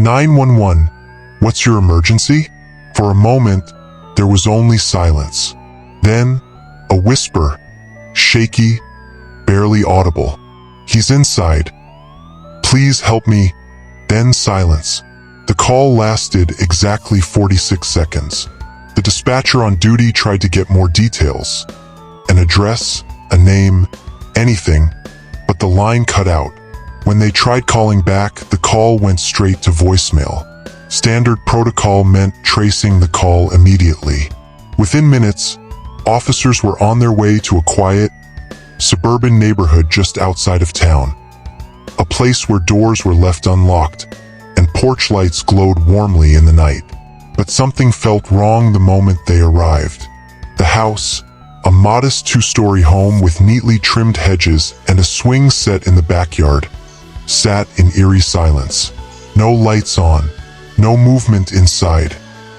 911, what's your emergency? For a moment, there was only silence. Then, a whisper, shaky, barely audible. He's inside. Please help me. Then silence. The call lasted exactly 46 seconds. The dispatcher on duty tried to get more details. An address, a name, anything, but the line cut out. When they tried calling back, the call went straight to voicemail. Standard protocol meant tracing the call immediately. Within minutes, officers were on their way to a quiet, suburban neighborhood just outside of town. A place where doors were left unlocked and porch lights glowed warmly in the night. But something felt wrong the moment they arrived. The house, a modest two-story home with neatly trimmed hedges and a swing set in the backyard, sat in eerie silence. No lights on, no movement inside.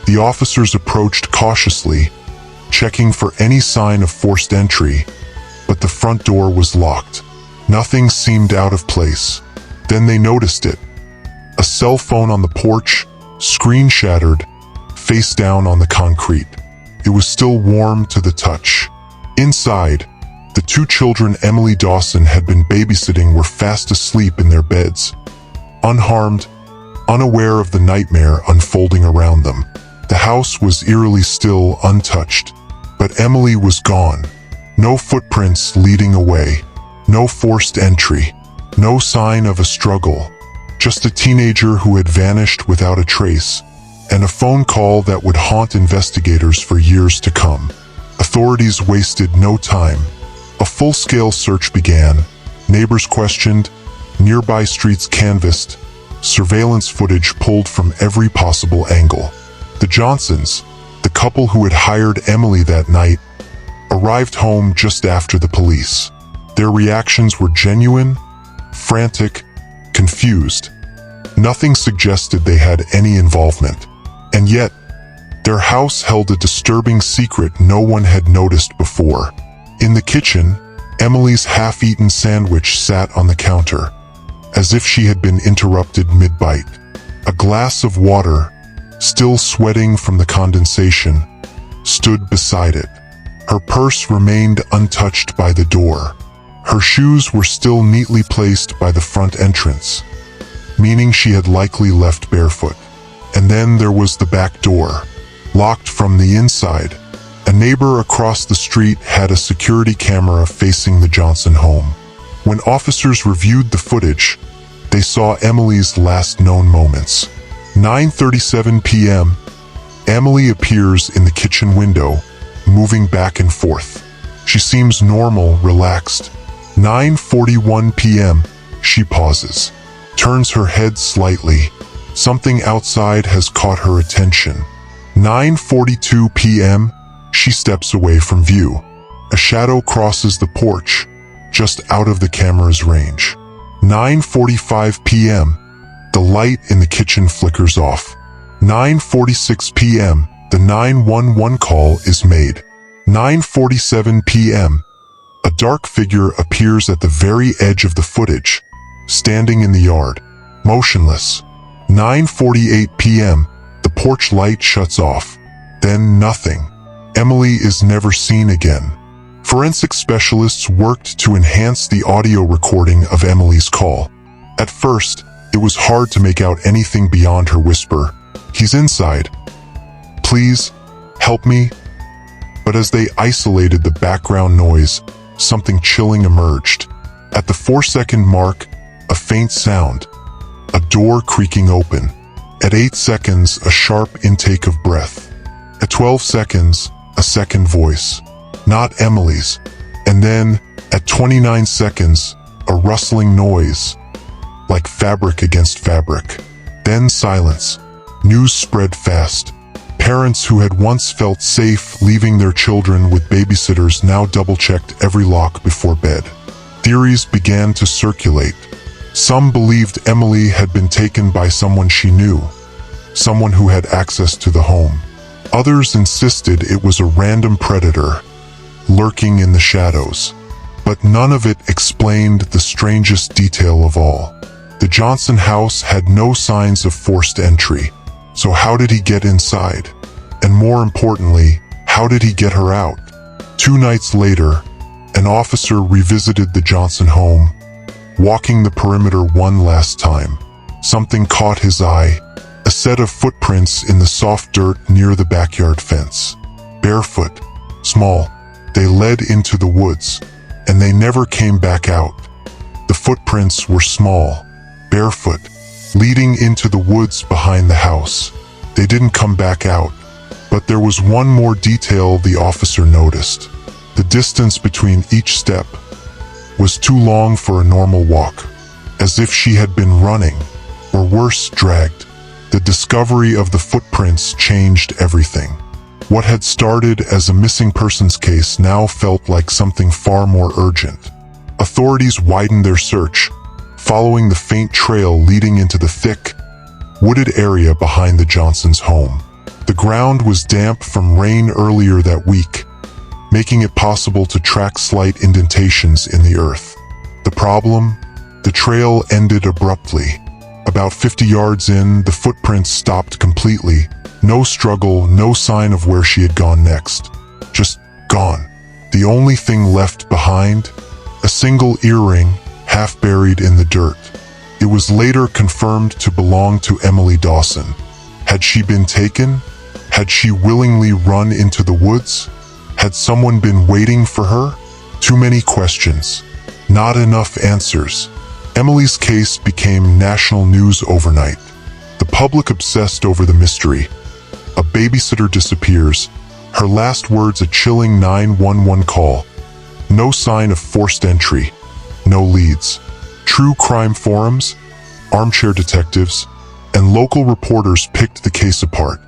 The officers approached cautiously, checking for any sign of forced entry, but the front door was locked. Nothing seemed out of place. Then they noticed it. A cell phone on the porch, screen shattered, face down on the concrete. It was still warm to the touch. Inside, the two children Emily Dawson had been babysitting were fast asleep in their beds, unharmed, unaware of the nightmare unfolding around them. The house was eerily still, untouched, but Emily was gone. No footprints leading away, no forced entry, no sign of a struggle, just a teenager who had vanished without a trace, and a phone call that would haunt investigators for years to come. Authorities wasted no time. A full-scale search began. Neighbors questioned, nearby streets canvassed, surveillance footage pulled from every possible angle. The Johnsons, the couple who had hired Emily that night, arrived home just after the police. Their reactions were genuine, frantic, confused. Nothing suggested they had any involvement. And yet, their house held a disturbing secret no one had noticed before. In the kitchen, Emily's half-eaten sandwich sat on the counter, as if she had been interrupted mid-bite. A glass of water, still sweating from the condensation, stood beside it. Her purse remained untouched by the door. Her shoes were still neatly placed by the front entrance, meaning she had likely left barefoot. And then there was the back door, locked from the inside. A neighbor across the street had a security camera facing the Johnson home. When officers reviewed the footage, they saw Emily's last known moments. 9:37 p.m., Emily appears in the kitchen window, moving back and forth. She seems normal, relaxed. 9:41 p.m., she pauses, turns her head slightly. Something outside has caught her attention. 9:42 p.m., she steps away from view. A shadow crosses the porch, just out of the camera's range. 9:45 p.m., the light in the kitchen flickers off. 9:46 p.m., the 911 call is made. 9:47 p.m., a dark figure appears at the very edge of the footage, standing in the yard, motionless. 9:48 p.m., the porch light shuts off. Then nothing. Emily is never seen again. Forensic specialists worked to enhance the audio recording of Emily's call. At first, it was hard to make out anything beyond her whisper, "He's inside. Please, help me." But as they isolated the background noise, something chilling emerged. At the 4-second mark, a faint sound, a door creaking open. At 8 seconds, a sharp intake of breath. At 12 seconds, a second voice, not Emily's. And then, at 29 seconds, a rustling noise, like fabric against fabric. Then silence. News spread fast. Parents who had once felt safe leaving their children with babysitters now double-checked every lock before bed. Theories began to circulate. Some believed Emily had been taken by someone she knew, someone who had access to the home. Others insisted it was a random predator, lurking in the shadows. But none of it explained the strangest detail of all. The Johnson house had no signs of forced entry. So how did he get inside? And more importantly, how did he get her out? 2 nights later, an officer revisited the Johnson home, walking the perimeter one last time. Something caught his eye, a set of footprints in the soft dirt near the backyard fence. Barefoot, small, they led into the woods, and they never came back out. The footprints were small, barefoot, leading into the woods behind the house. They didn't come back out, but there was one more detail the officer noticed. The distance between each step was too long for a normal walk, as if she had been running, or worse, dragged. The discovery of the footprints changed everything. What had started as a missing persons case now felt like something far more urgent. Authorities widened their search, following the faint trail leading into the thick, wooded area behind the Johnsons' home. The ground was damp from rain earlier that week, making it possible to track slight indentations in the earth. The problem? The trail ended abruptly. About 50 yards in, the footprints stopped completely. No struggle, no sign of where she had gone next. Just gone. The only thing left behind? A single earring, half buried in the dirt. It was later confirmed to belong to Emily Dawson. Had she been taken? Had she willingly run into the woods? Had someone been waiting for her? Too many questions. Not enough answers. Emily's case became national news overnight. The public obsessed over the mystery. A babysitter disappears. Her last words a chilling 911 call. No sign of forced entry. No leads. True crime forums, armchair detectives, and local reporters picked the case apart.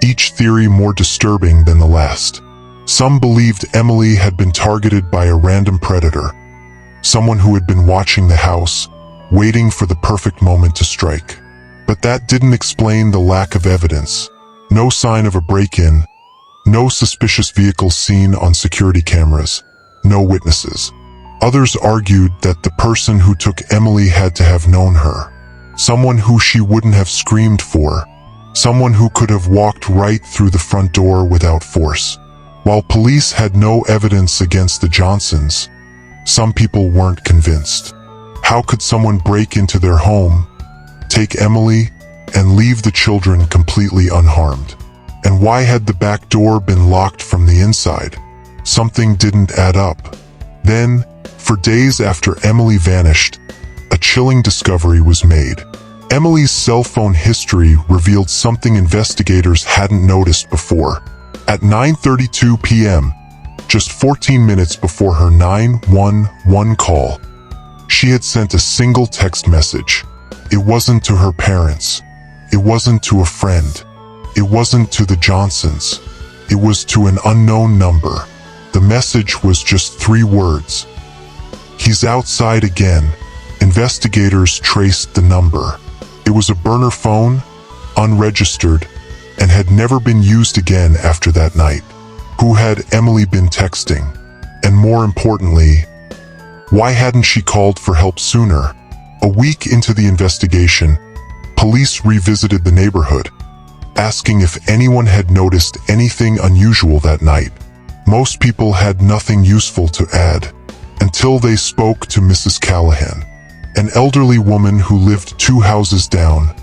Each theory more disturbing than the last. Some believed Emily had been targeted by a random predator, someone who had been watching the house, waiting for the perfect moment to strike. But that didn't explain the lack of evidence. No sign of a break-in, no suspicious vehicles seen on security cameras, no witnesses. Others argued that the person who took Emily had to have known her, someone who she wouldn't have screamed for, someone who could have walked right through the front door without force. While police had no evidence against the Johnsons, some people weren't convinced. How could someone break into their home, take Emily, and leave the children completely unharmed? And why had the back door been locked from the inside? Something didn't add up. Then, for days after Emily vanished, a chilling discovery was made. Emily's cell phone history revealed something investigators hadn't noticed before. At 9:32 p.m., just 14 minutes before her 911 call, she had sent a single text message. It wasn't to her parents. It wasn't to a friend. It wasn't to the Johnsons. It was to an unknown number. The message was just 3 words. "He's outside again." Investigators traced the number. It was a burner phone, unregistered, and had never been used again after that night. Who had Emily been texting? And more importantly, why hadn't she called for help sooner? A week into the investigation, police revisited the neighborhood, asking if anyone had noticed anything unusual that night. Most people had nothing useful to add, until they spoke to Mrs. Callahan, an elderly woman who lived 2 houses down.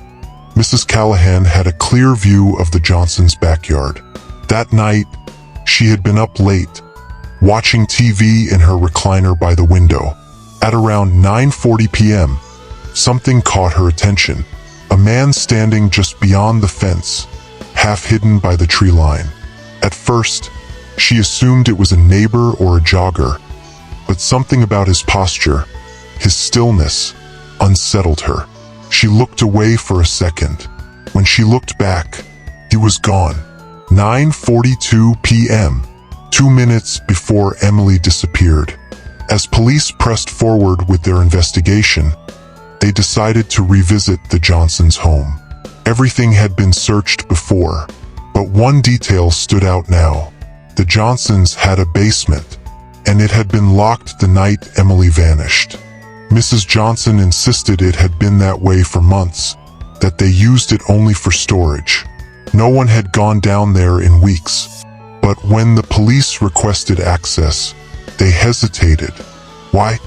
Mrs. Callahan had a clear view of the Johnsons' backyard. That night, she had been up late, watching TV in her recliner by the window. At around 9:40 p.m., something caught her attention. A man standing just beyond the fence, half hidden by the tree line. At first, she assumed it was a neighbor or a jogger, but something about his posture, his stillness, unsettled her. She looked away for a second. When she looked back, he was gone. 9:42 p.m., 2 minutes before Emily disappeared. As police pressed forward with their investigation, they decided to revisit the Johnsons' home. Everything had been searched before, but one detail stood out now. The Johnsons had a basement, and it had been locked the night Emily vanished. Mrs. Johnson insisted it had been that way for months, that they used it only for storage. No one had gone down there in weeks. But when the police requested access, they hesitated. Why?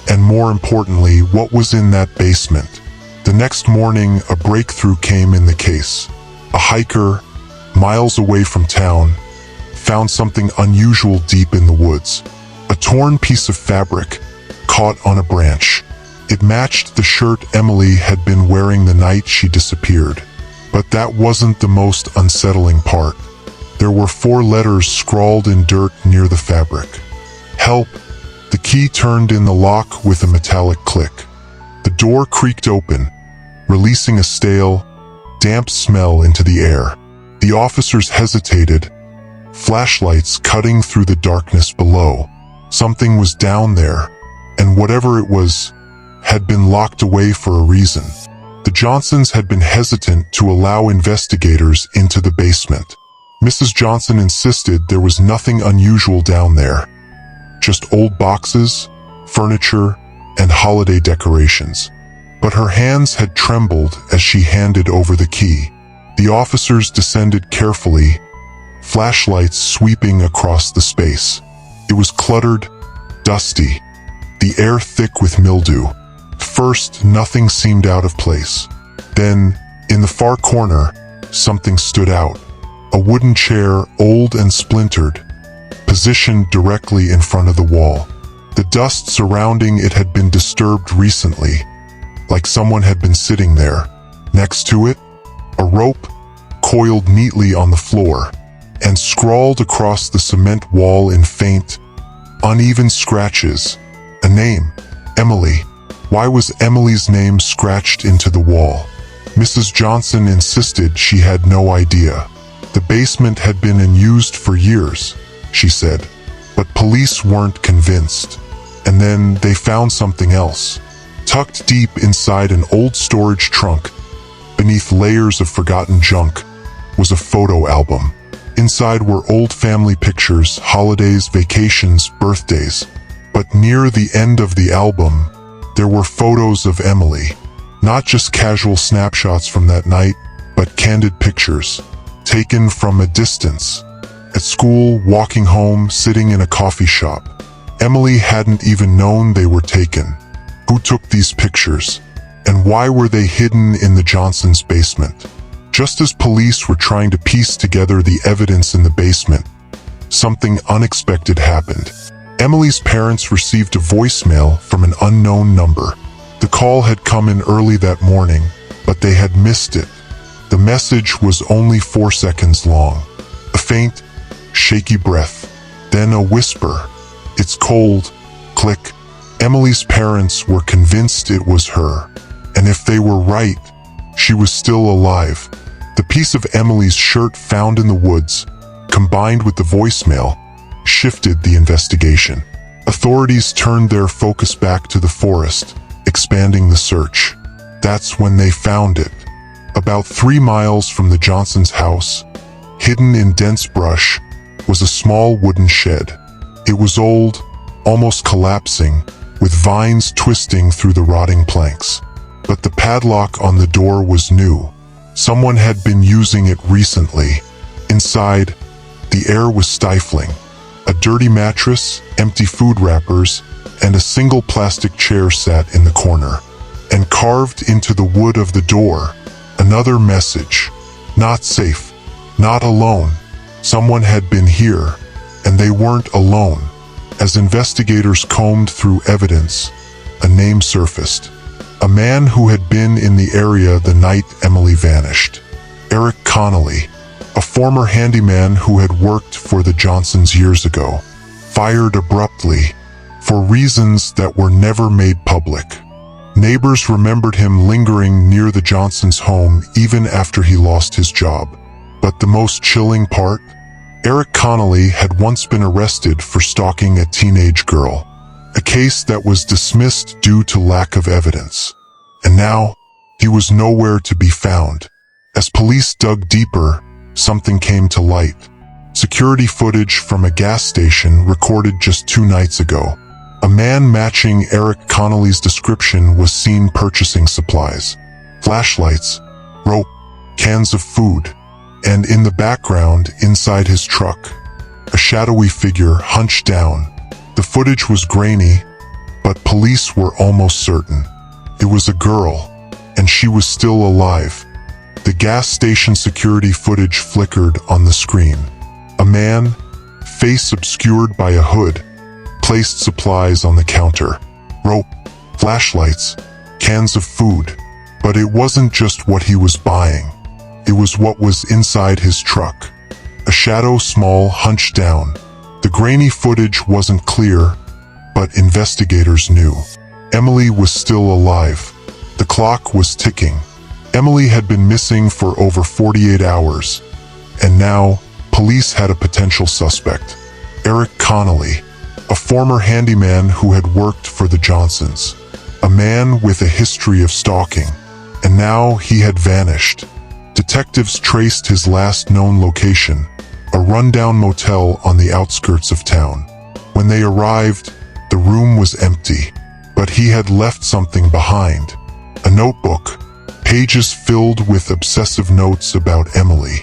And more importantly, what was in that basement? The next morning, a breakthrough came in the case. A hiker, miles away from town, found something unusual deep in the woods. A torn piece of fabric, caught on a branch. It matched the shirt Emily had been wearing the night she disappeared. But that wasn't the most unsettling part. There were 4 letters scrawled in dirt near the fabric. Help! The key turned in the lock with a metallic click. The door creaked open, releasing a stale, damp smell into the air. The officers hesitated, flashlights cutting through the darkness below. Something was down there, and whatever it was, had been locked away for a reason. The Johnsons had been hesitant to allow investigators into the basement. Mrs. Johnson insisted there was nothing unusual down there. Just old boxes, furniture, and holiday decorations. But her hands had trembled as she handed over the key. The officers descended carefully, flashlights sweeping across the space. It was cluttered, dusty, the air thick with mildew. First, nothing seemed out of place. Then, in the far corner, something stood out. A wooden chair, old and splintered, positioned directly in front of the wall. The dust surrounding it had been disturbed recently, like someone had been sitting there. Next to it, a rope, coiled neatly on the floor, and scrawled across the cement wall in faint, uneven scratches. A name, Emily. Why was Emily's name scratched into the wall? Mrs. Johnson insisted she had no idea. The basement had been unused for years, she said, but police weren't convinced. And then they found something else. Tucked deep inside an old storage trunk, beneath layers of forgotten junk, was a photo album. Inside were old family pictures, holidays, vacations, birthdays. But near the end of the album, there were photos of Emily. Not just casual snapshots from that night, but candid pictures, taken from a distance. At school, walking home, sitting in a coffee shop. Emily hadn't even known they were taken. Who took these pictures? And why were they hidden in the Johnsons' basement? Just as police were trying to piece together the evidence in the basement, something unexpected happened. Emily's parents received a voicemail from an unknown number. The call had come in early that morning, but they had missed it. The message was only 4 seconds long. A faint, shaky breath, then a whisper. It's cold. Click. Emily's parents were convinced it was her. And if they were right, she was still alive. The piece of Emily's shirt found in the woods, combined with the voicemail, shifted the investigation. Authorities turned their focus back to the forest, expanding the search. That's when they found it. About 3 miles from the Johnsons' house, hidden in dense brush, was a small wooden shed. It was old, almost collapsing, with vines twisting through the rotting planks. But the padlock on the door was new. Someone had been using it recently. Inside, the air was stifling. A dirty mattress, empty food wrappers, and a single plastic chair sat in the corner. And carved into the wood of the door, another message. Not safe. Not alone. Someone had been here, and they weren't alone. As investigators combed through evidence, a name surfaced. A man who had been in the area the night Emily vanished. Eric Connolly, a former handyman who had worked for the Johnsons years ago, fired abruptly, for reasons that were never made public. Neighbors remembered him lingering near the Johnsons' home even after he lost his job. But the most chilling part? Eric Connolly had once been arrested for stalking a teenage girl, a case that was dismissed due to lack of evidence. And now, he was nowhere to be found. As police dug deeper, something came to light. Security footage from a gas station recorded just 2 nights ago. A man matching Eric Connolly's description was seen purchasing supplies, flashlights, rope, cans of food, and in the background, inside his truck, a shadowy figure hunched down. The footage was grainy, but police were almost certain. It was a girl, and she was still alive. The gas station security footage flickered on the screen. A man, face obscured by a hood, placed supplies on the counter. Rope, flashlights, cans of food. But it wasn't just what he was buying. It was what was inside his truck. A shadow small hunched down. The grainy footage wasn't clear, but investigators knew. Emily was still alive. The clock was ticking. Emily had been missing for over 48 hours, and now police had a potential suspect. Eric Connolly, a former handyman who had worked for the Johnsons. A man with a history of stalking. And now he had vanished. Detectives traced his last known location, a rundown motel on the outskirts of town. When they arrived, the room was empty, but he had left something behind. A notebook, pages filled with obsessive notes about Emily,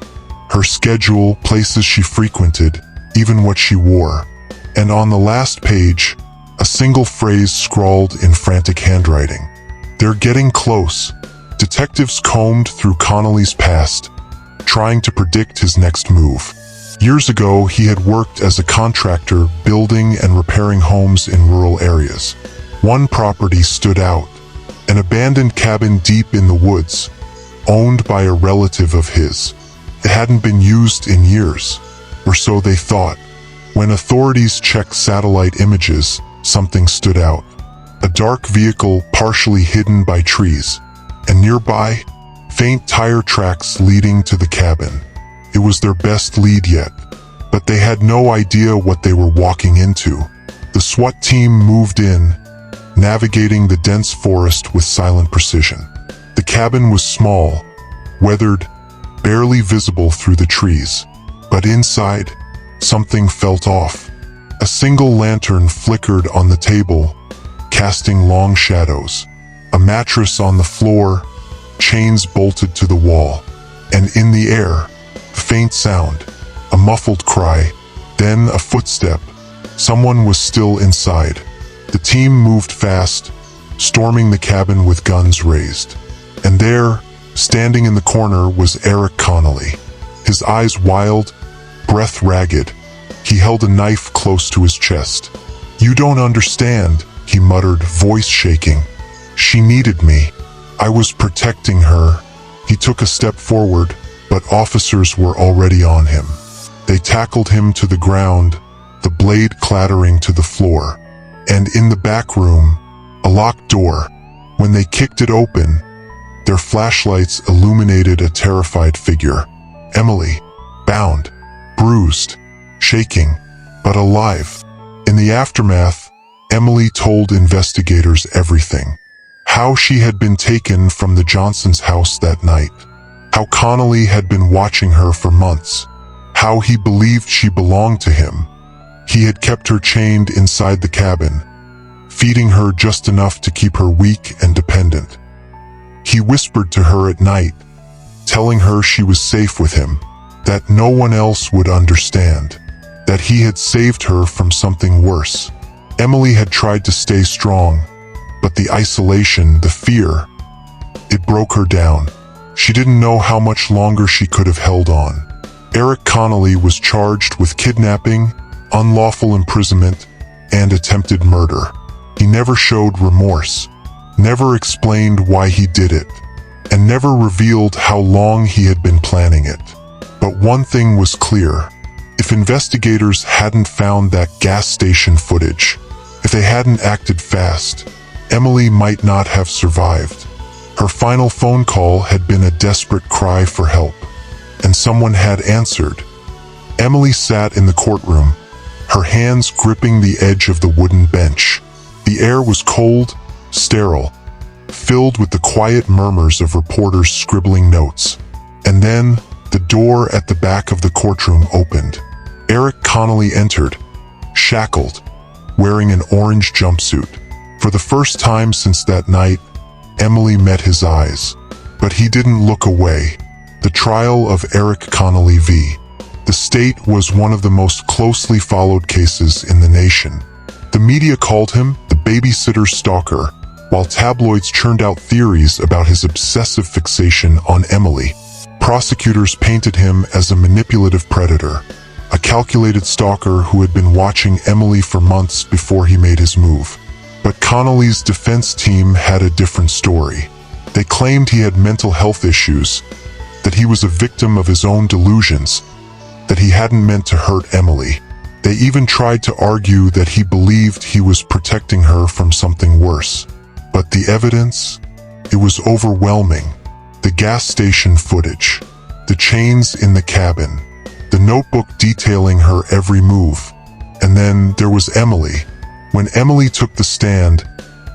her schedule, places she frequented, even what she wore. And on the last page, a single phrase scrawled in frantic handwriting. "They're getting close." Detectives combed through Connolly's past, trying to predict his next move. Years ago, he had worked as a contractor building and repairing homes in rural areas. One property stood out, an abandoned cabin deep in the woods, owned by a relative of his. It hadn't been used in years, or so they thought. When authorities checked satellite images, something stood out. A dark vehicle partially hidden by trees, and nearby, faint tire tracks leading to the cabin. It was their best lead yet, but they had no idea what they were walking into. The SWAT team moved in, navigating the dense forest with silent precision. The cabin was small, weathered, barely visible through the trees. But inside, something felt off. A single lantern flickered on the table, casting long shadows. A mattress on the floor, chains bolted to the wall. And in the air, a faint sound, a muffled cry, then a footstep. Someone was still inside. The team moved fast, storming the cabin with guns raised. And there, standing in the corner, was Eric Connolly. His eyes wild, breath ragged. He held a knife close to his chest. "You don't understand," he muttered, voice shaking. "She needed me. I was protecting her." He took a step forward, but officers were already on him. They tackled him to the ground, the blade clattering to the floor. And in the back room, a locked door. When they kicked it open, their flashlights illuminated a terrified figure. Emily, bound, bruised, shaking, but alive. In the aftermath, Emily told investigators everything. How she had been taken from the Johnsons' house that night. How Connolly had been watching her for months. How he believed she belonged to him. He had kept her chained inside the cabin, feeding her just enough to keep her weak and dependent. He whispered to her at night, telling her she was safe with him, that no one else would understand, that he had saved her from something worse. Emily had tried to stay strong, but the isolation, the fear, it broke her down. She didn't know how much longer she could have held on. Eric Connolly was charged with kidnapping, unlawful imprisonment, and attempted murder. He never showed remorse, never explained why he did it, and never revealed how long he had been planning it. But one thing was clear. If investigators hadn't found that gas station footage, if they hadn't acted fast, Emily might not have survived. Her final phone call had been a desperate cry for help, and someone had answered. Emily sat in the courtroom, her hands gripping the edge of the wooden bench. The air was cold, sterile, filled with the quiet murmurs of reporters scribbling notes. And then, the door at the back of the courtroom opened. Eric Connolly entered, shackled, wearing an orange jumpsuit. For the first time since that night, Emily met his eyes. But he didn't look away. The trial of Eric Connolly v. The State was one of the most closely followed cases in the nation. The media called him the babysitter stalker, while tabloids churned out theories about his obsessive fixation on Emily. Prosecutors painted him as a manipulative predator, a calculated stalker who had been watching Emily for months before he made his move. But Connolly's defense team had a different story. They claimed he had mental health issues, that he was a victim of his own delusions, that he hadn't meant to hurt Emily. They even tried to argue that he believed he was protecting her from something worse. But the evidence? It was overwhelming. The gas station footage, the chains in the cabin, the notebook detailing her every move. And then there was Emily. When Emily took the stand,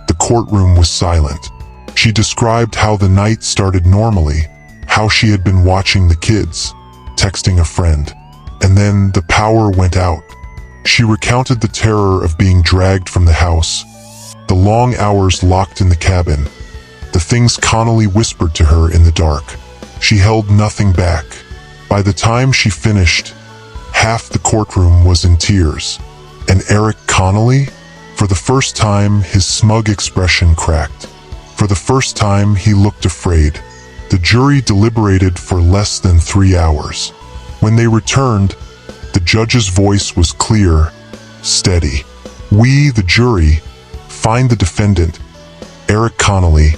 the courtroom was silent. She described how the night started normally, how she had been watching the kids, texting a friend. And then the power went out. She recounted the terror of being dragged from the house, the long hours locked in the cabin, the things Connolly whispered to her in the dark. She held nothing back. By the time she finished, half the courtroom was in tears. And Eric Connolly? For the first time, his smug expression cracked. For the first time, he looked afraid. The jury deliberated for less than 3 hours. When they returned, the judge's voice was clear, steady. We, the jury, find the defendant, Eric Connolly,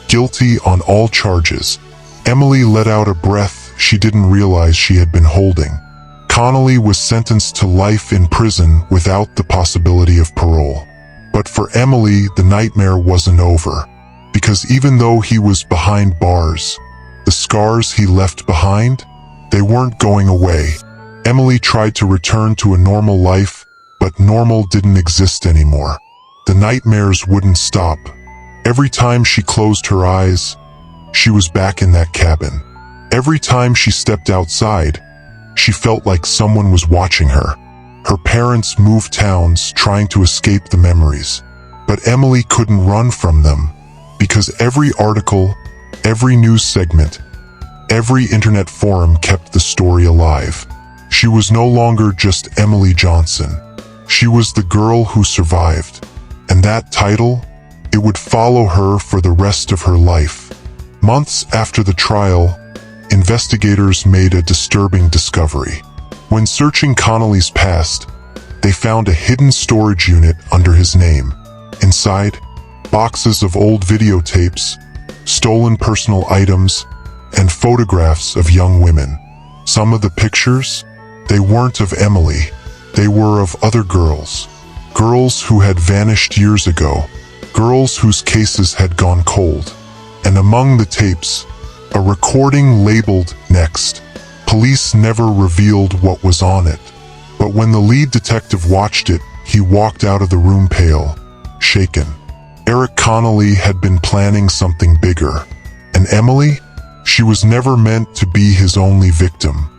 guilty on all charges. Emily let out a breath she didn't realize she had been holding. Connolly was sentenced to life in prison without the possibility of parole. But for Emily, the nightmare wasn't over. Because even though he was behind bars, the scars he left behind, they weren't going away. Emily tried to return to a normal life, but normal didn't exist anymore. The nightmares wouldn't stop. Every time she closed her eyes, she was back in that cabin. Every time she stepped outside, she felt like someone was watching her. Her parents moved towns trying to escape the memories. But Emily couldn't run from them, because every article, every news segment, every internet forum kept the story alive. She was no longer just Emily Johnson. She was the girl who survived. And that title, it would follow her for the rest of her life. Months after the trial, investigators made a disturbing discovery. When searching Connolly's past, they found a hidden storage unit under his name. Inside, boxes of old videotapes, stolen personal items, and photographs of young women. Some of the pictures, they weren't of Emily. They were of other girls. Girls who had vanished years ago. Girls whose cases had gone cold. And among the tapes, a recording labeled Next. Police never revealed what was on it. But when the lead detective watched it, he walked out of the room pale, shaken. Eric Connolly had been planning something bigger. And Emily? She was never meant to be his only victim.